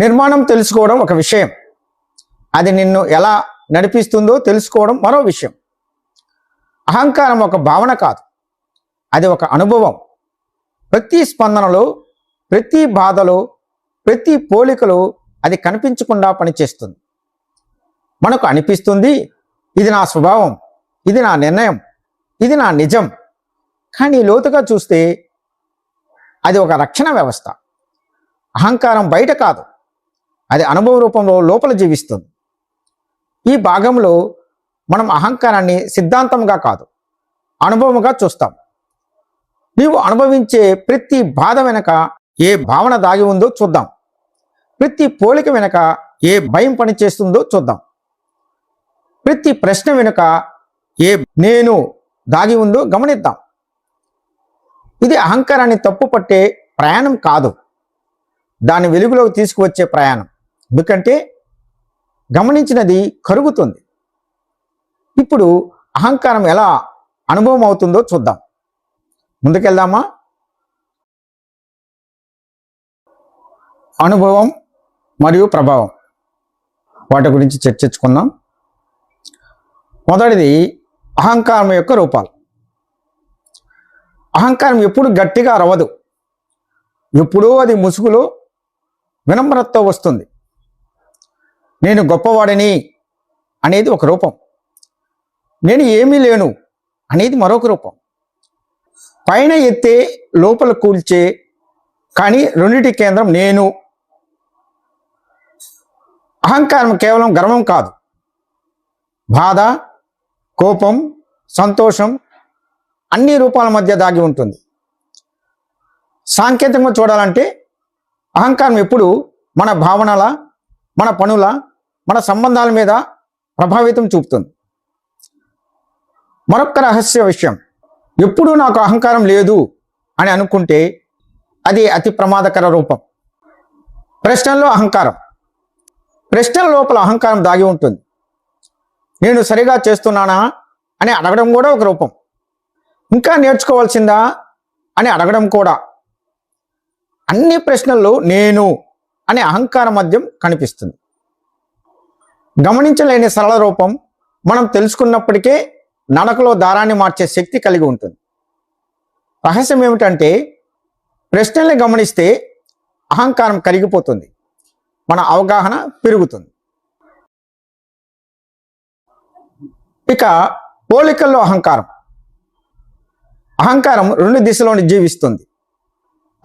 నిర్మాణం తెలుసుకోవడం ఒక విషయం, అది నిన్ను ఎలా నడిపిస్తుందో తెలుసుకోవడం మరో విషయం. అహంకారం ఒక భావన కాదు, అది ఒక అనుభవం. ప్రతి స్పందనలో, ప్రతి బాధలో, ప్రతి పోలికలో అది కనిపించకుండా పనిచేస్తుంది. మనకు అనిపిస్తుంది ఇది నా స్వభావం, ఇది నా నిర్ణయం, ఇది నా నిజం. కానీ లోతుగా చూస్తే అది ఒక రక్షణ వ్యవస్థ. అహంకారం బయట కాదు, అది అనుభవ రూపంలో లోపల జీవిస్తుంది. ఈ భాగంలో మనం అహంకారాన్ని సిద్ధాంతంగా కాదు, అనుభవంగా చూస్తాం. నీవు అనుభవించే ప్రతి బాధ వెనక ఏ భావన దాగి ఉందో చూద్దాం. ప్రతి పోలిక వెనక ఏ భయం పనిచేస్తుందో చూద్దాం. ప్రతి ప్రశ్న వెనుక ఏ నేను దాగి ఉందో గమనిద్దాం. ఇది అహంకారాన్ని తప్పుపట్టే ప్రయాణం కాదు, దాని వెలుగులోకి తీసుకువచ్చే ప్రయాణం. ఎందుకంటే గమనించినది కరుగుతుంది. ఇప్పుడు అహంకారం ఎలా అనుభవం అవుతుందో చూద్దాం. ముందుకెళ్దామా? అనుభవం మరియు ప్రభావం, వాటి గురించి చర్చించుకుందాం. మొదటిది అహంకారం యొక్క రూపాలు. అహంకారం ఎప్పుడు గట్టిగా అరవదు, ఎప్పుడూ అది ముసుగులో వినమ్రతతో వస్తుంది. నేను గొప్పవాడిని అనేది ఒక రూపం, నేను ఏమీ లేను అనేది మరొక రూపం. పైన ఎత్తే లోపల కూల్చే, కానీ రెండిటి కేంద్రం నేను. అహంకారం కేవలం గర్వం కాదు, బాధ, కోపం, సంతోషం అన్ని రూపాల మధ్య దాగి ఉంటుంది. సాంకేతికంగా చూడాలంటే అహంకారం ఎప్పుడు మన భావనల, మన పనుల, మన సంబంధాల మీద ప్రభావితం చూపుతుంది. మరొక రహస్య విషయం, ఎప్పుడూ నాకు అహంకారం లేదు అని అనుకుంటే అది అతి ప్రమాదకర రూపం. ప్రశ్నల్లో అహంకారం, ప్రశ్నల లోపల అహంకారం దాగి ఉంటుంది. నేను సరిగా చేస్తున్నానా అని అడగడం కూడా ఒక రూపం. ఇంకా నేర్చుకోవాల్సిందా అని అడగడం కూడా. అన్ని ప్రశ్నల్లో నేను అనే అహంకార మధ్యం కనిపిస్తుంది. గమనించలేని సరళ రూపం మనం తెలుసుకున్నప్పటికే నడకలో దారాన్ని మార్చే శక్తి కలిగి ఉంటుంది. రహస్యం ఏమిటంటే ప్రశ్నల్ని గమనిస్తే అహంకారం కరిగిపోతుంది, మన అవగాహన పెరుగుతుంది. ఇక పోలికల్లో అహంకారం. అహంకారం రెండు దిశలోని జీవిస్తుంది.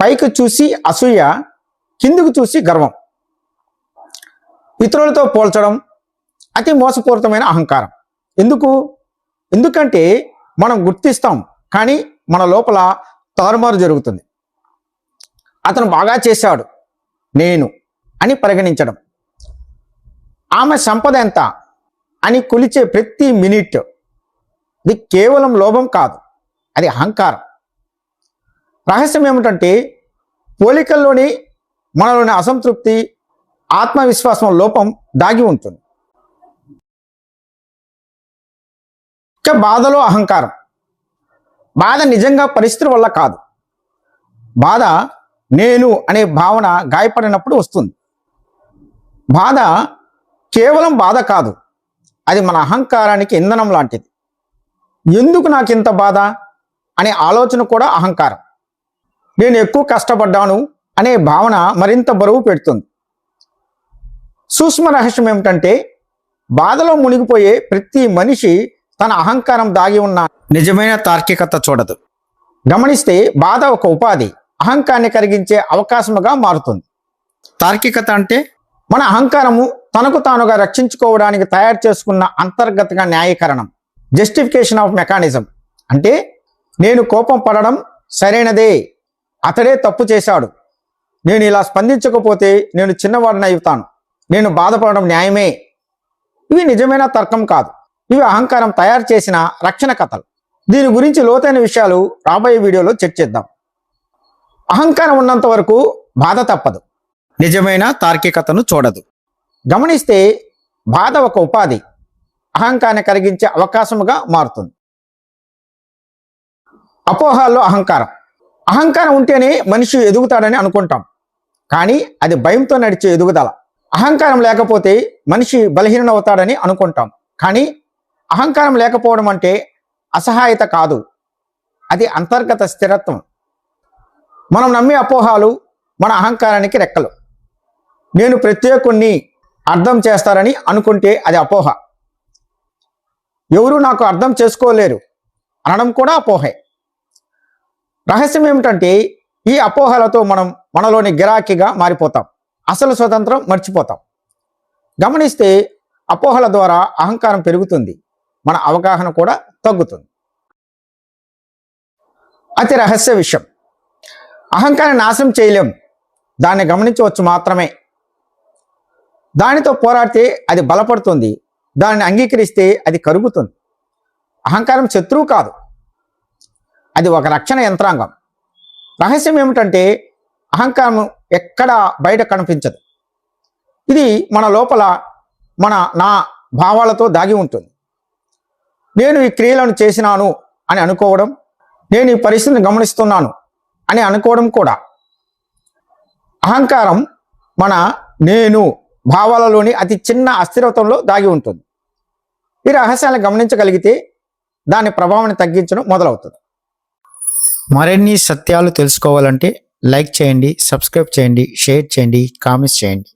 పైకి చూసి అసూయ, కిందికి చూసి గర్వం. ఇతరులతో పోల్చడం అతి మోసపూరితమైన అహంకారం. ఎందుకంటే మనం గుర్తిస్తాం, కానీ మన లోపల తారుమారు జరుగుతుంది. అతను బాగా చేశాడు నేను అని పరిగణించడం, ఆమె సంపద ఎంత అని కొలిచే ప్రతి మినిట్, ఇది కేవలం లోభం కాదు, అది అహంకారం. రహస్యం ఏమిటంటే పోలికల్లోని మనలోని అసంతృప్తి, ఆత్మవిశ్వాసం లోపం దాగి ఉంటుంది. ఇక బాధలో అహంకారం. బాధ నిజంగా పరిస్థితుల వల్ల కాదు, బాధ నేను అనే భావన గాయపడినప్పుడు వస్తుంది. బాధ కేవలం బాధ కాదు, అది మన అహంకారానికి ఇంధనం లాంటిది. ఎందుకు నాకు ఇంత బాధ అనే ఆలోచన కూడా అహంకారం. నేను ఎక్కువ కష్టపడ్డాను అనే భావన మరింత బరువు పెడుతుంది. సూక్ష్మ రహస్యం ఏమిటంటే బాధలో మునిగిపోయే ప్రతి మనిషి తన అహంకారం దాగి ఉన్న నిజమైన తార్కికత చూడదు. గమనిస్తే బాధ ఒక ఉపాధి, అహంకారాన్ని కరిగించే అవకాశముగా మారుతుంది. తార్కికత అంటే మన అహంకారము తనకు తానుగా రక్షించుకోవడానికి తయారు చేసుకున్న అంతర్గతంగా న్యాయీకరణం, జస్టిఫికేషన్ ఆఫ్ మెకానిజం. అంటే నేను కోపం పడడం సరైనదే, అతడే తప్పు చేశాడు, నేను ఇలా స్పందించకపోతే నేను చిన్నవాడిని అవుతాను, నేను బాధపడడం న్యాయమే. ఇవి నిజమైన తర్కం కాదు, ఇవి అహంకారం తయారు చేసిన రక్షణ కథలు. దీని గురించి లోతైన విషయాలు రాబోయే వీడియోలో చర్చిద్దాం. అహంకారం ఉన్నంత వరకు బాధ తప్పదు, నిజమైన తార్కికతను చూడదు. గమనిస్తే బాధ ఒక ఉపాధి, అహంకారాన్ని కలిగించే అవకాశముగా మారుతుంది. అపోహల్లో అహంకారం. అహంకారం ఉంటేనే మనిషి ఎదుగుతాడని అనుకుంటాం, కానీ అది భయంతో నడిచే ఎదుగుదల. అహంకారం లేకపోతే మనిషి బలహీనవుతాడని అనుకుంటాం, కానీ అహంకారం లేకపోవడం అంటే అసహాయత కాదు, అది అంతర్గత స్థిరత్వం. మనం నమ్మే అపోహాలు మన అహంకారానికి రెక్కలు. నేను ప్రత్యేకుణ్ణి అర్థం చేస్తారని అనుకుంటే అది అపోహ. ఎవరు నాకు అర్థం చేసుకోలేరు అనడం కూడా అపోహే. రహస్యం ఏమిటంటే ఈ అపోహలతో మనం మనలోని గిరాకీగా మారిపోతాం, అసలు స్వతంత్రం మర్చిపోతాం. గమనిస్తే అపోహల ద్వారా అహంకారం పెరుగుతుంది, మన అవగాహన కూడా తగ్గుతుంది. అతి రహస్య విషయం, అహంకారాన్ని నాశనం చేయలేం, దాన్ని గమనించవచ్చు మాత్రమే. దానితో పోరాడితే అది బలపడుతుంది, దానిని అంగీకరిస్తే అది కరుగుతుంది. అహంకారం శత్రువు కాదు, అది ఒక రక్షణ యంత్రాంగం. రహస్యం ఏమిటంటే అహంకారం ఎక్కడ బయట కనిపించదు, ఇది మన లోపల నా భావాలతో దాగి ఉంటుంది. నేను ఈ క్రియలను చేసినాను అని అనుకోవడం, నేను ఈ పరిస్థితిని గమనిస్తున్నాను అని అనుకోవడం కూడా. అహంకారం మన నేను భావాలలోని అతి చిన్న అస్థిరత్వంలో దాగి ఉంటుంది. ఈ రహస్యాలను గమనించగలిగితే దాని ప్రభావాన్ని తగ్గించడం మొదలవుతుంది. మరిన్ని సత్యాలు తెలుసుకోవాలంటే లైక్ చేయండి, సబ్స్క్రైబ్ చేయండి, షేర్ చేయండి, కామెంట్స్ చేయండి.